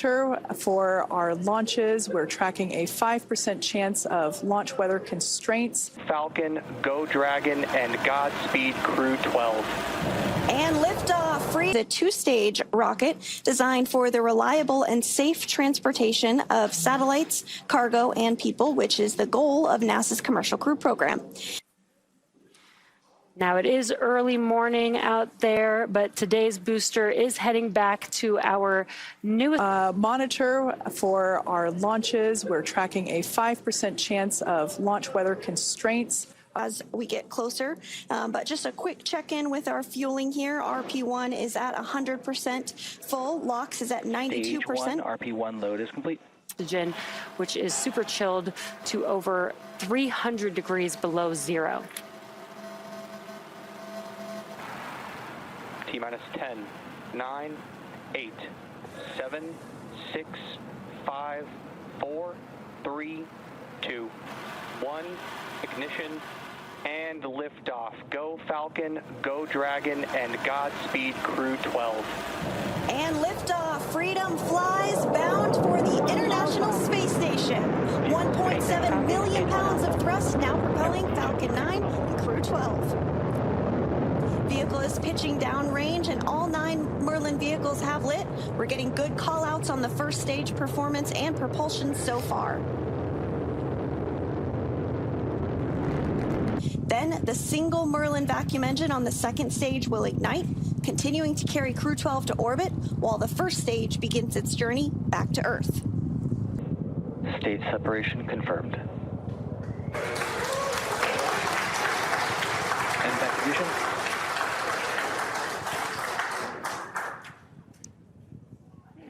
monitor for our launches. We're tracking a 5% chance of launch weather constraints. Falcon, Go Dragon, and Godspeed Crew 12. And liftoff, the two-stage rocket designed for the reliable and safe transportation of satellites, cargo, and people, which is the goal of NASA's Commercial Crew Program. Now, it is early morning out there, but today's booster is heading back to our newest monitor for our launches. We're tracking a 5% chance of launch weather constraints as we get closer. But just a quick check-in with our fueling here. RP1 is at 100% full. LOX is at 92%. Stage 1, RP1 load is complete. Oxygen, which is super chilled to over 300 degrees below zero. T-minus 10, 9, 8, 7, 6, 5, 4, 3, 2, 1, ignition, and liftoff. Go Falcon, Go Dragon, and Godspeed Crew 12. And liftoff. Freedom flies bound for the International Space Station. 1.7 million pounds of thrust now propelling Falcon 9 and Crew 12. Vehicle is pitching downrange, and all 9 Merlin vehicles have lit. We're getting good call-outs on the first stage performance and propulsion so far. Then the single Merlin vacuum engine on the second stage will ignite, continuing to carry Crew 12 to orbit, while the first stage begins its journey back to Earth. Stage separation confirmed. And back ignition.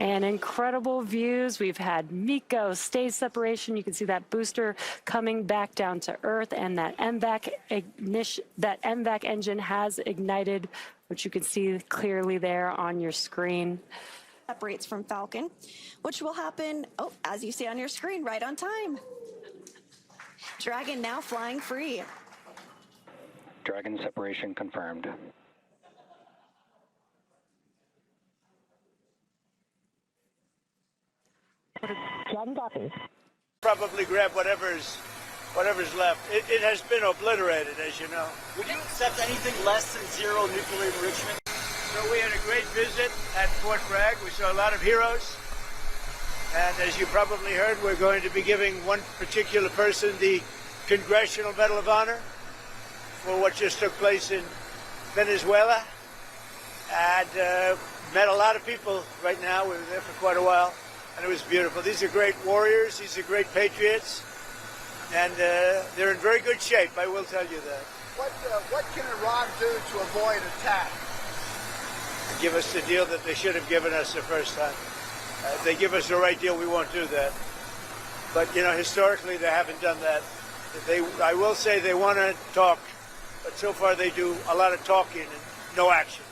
And incredible views. We've had MECO stage separation. You can see that booster coming back down to Earth, and that MVAC engine has ignited, which you can see clearly there on your screen. Separates from Falcon, which will happen, as you see on your screen, right on time. Dragon now flying free. Dragon separation confirmed. Dragon copies. Probably grab whatever's left. It has been obliterated, as you know. Would you accept anything less than zero nuclear enrichment? So we had a great visit at Fort Bragg. We saw a lot of heroes. And as you probably heard, we're going to be giving one particular person the Congressional Medal of Honor for what just took place in Venezuela. And met a lot of people right now. We were there for quite a while. And it was beautiful. These are great warriors. These are great patriots. And they're in very good shape, I will tell you that. What can Iran do to avoid attack? Give us the deal that they should have given us the first time. If they give us the right deal, we won't do that. But, you know, historically, they haven't done that. I will say they want to talk, but so far they do a lot of talking and no action.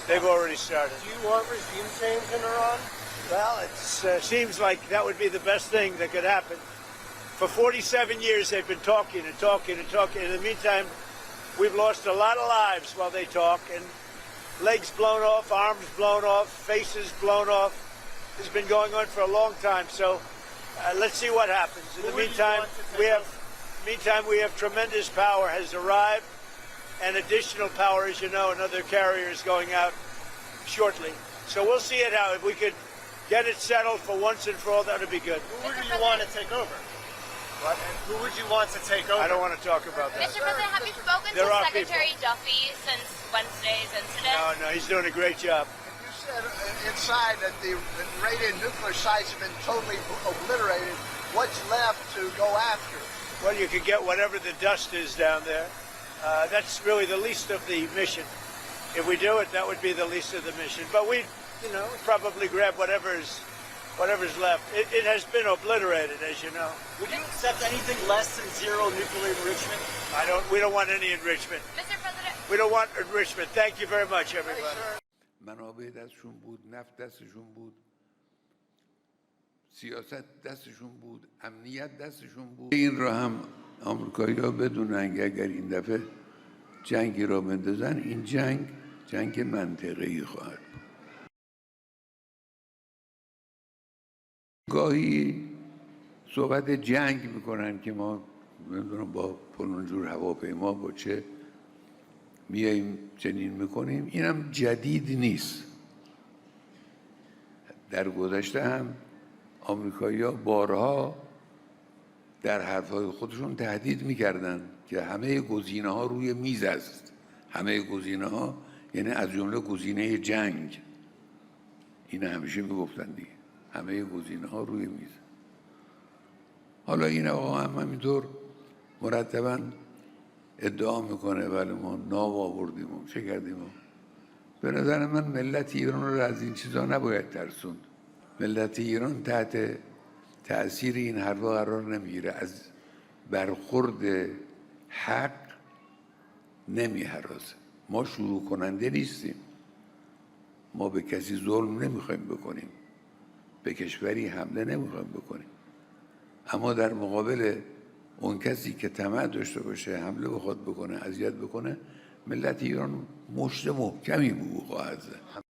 They've already started. Do you want regime change in Iran? Well, it seems like that would be the best thing that could happen. For 47 years, they've been talking and talking and talking. In the meantime, we've lost a lot of lives while they talk, and legs blown off, arms blown off, faces blown off. This has been going on for a long time, so let's see what happens. In the meantime, we have tremendous power has arrived. And additional power, as you know, another carrier is going out shortly. So we'll see it out. If we could get it settled for once and for all, that would be good. Who would you want to take over? What? Who would you want to take over? I don't want to talk about that. Mr. President, have you spoken to Secretary Duffy since Wednesday's incident? No, he's doing a great job. You said inside that the radionuclear sites have been totally obliterated. What's left to go after? Well, you could get whatever the dust is down there. That's really the least of the mission. If we do it, that would be the least of the mission. But we, probably grab whatever's left. It has been obliterated, as you know. Would you accept anything less than zero nuclear enrichment? We don't want any enrichment. Mr. President. We don't want enrichment. Thank you very much, everybody. منابع دستشون بود، نفت دستشون بود، سیاست دستشون بود، امنیت دستشون بود. این را هم آمریکایی‌ها بدونن که اگر این دفعه جنگی را بندازن، این جنگ منطقه‌ای خواهد بود. گاهی صحبت جنگ میکنن که ما نمیدونم با فلان جور هواپیما با چه میاییم چنین میکنیم. اینم جدید نیست. در گذشته هم آمریکایی‌ها بارها در حرفهای خودشون تهدید میکردن که همه گزینه‌ها روی میز است. همه گزینه‌ها یعنی از جمله گزینه جنگ. این همیشه میگفتن دیگه، همه گزینه‌ها روی میز. حالا این آقا هم همینطور مرتباً ادعا میکنه ولی ما ناو آوردیم و چه کردیم. به نظر من ملت ایران رو از این چیزا نباید ترسوند. ملت ایران تحت تأثیر این حرفا قرار نمیگیره، از برخورد حق نمیهرازه. ما شروع کننده نیستیم، ما به کسی ظلم نمیخوایم بکنیم، به کشوری حمله نمیخوایم بکنیم، اما در مقابل اون کسی که طمع داشته باشه حمله بخواد بکنه، اذیت بکنه، ملت ایران مشت محکمی بو خواهد زد.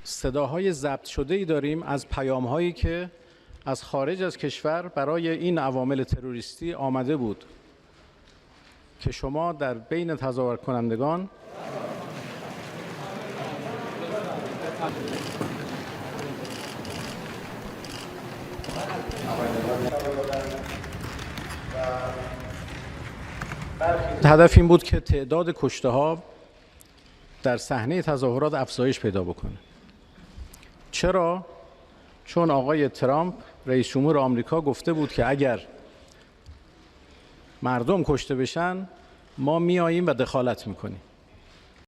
صداهای ضبط شده‌ای داریم از پیام‌هایی که از خارج از کشور برای این عوامل تروریستی آمده بود که شما در بین تظاهر کنندگان هدف این بود که تعداد کشته‌ها در صحنه تظاهرات افزایش پیدا بکنه. چرا؟ چون آقای ترامپ رئیس جمهور آمریکا گفته بود که اگر مردم کشته بشن ما میاییم و دخالت میکنیم.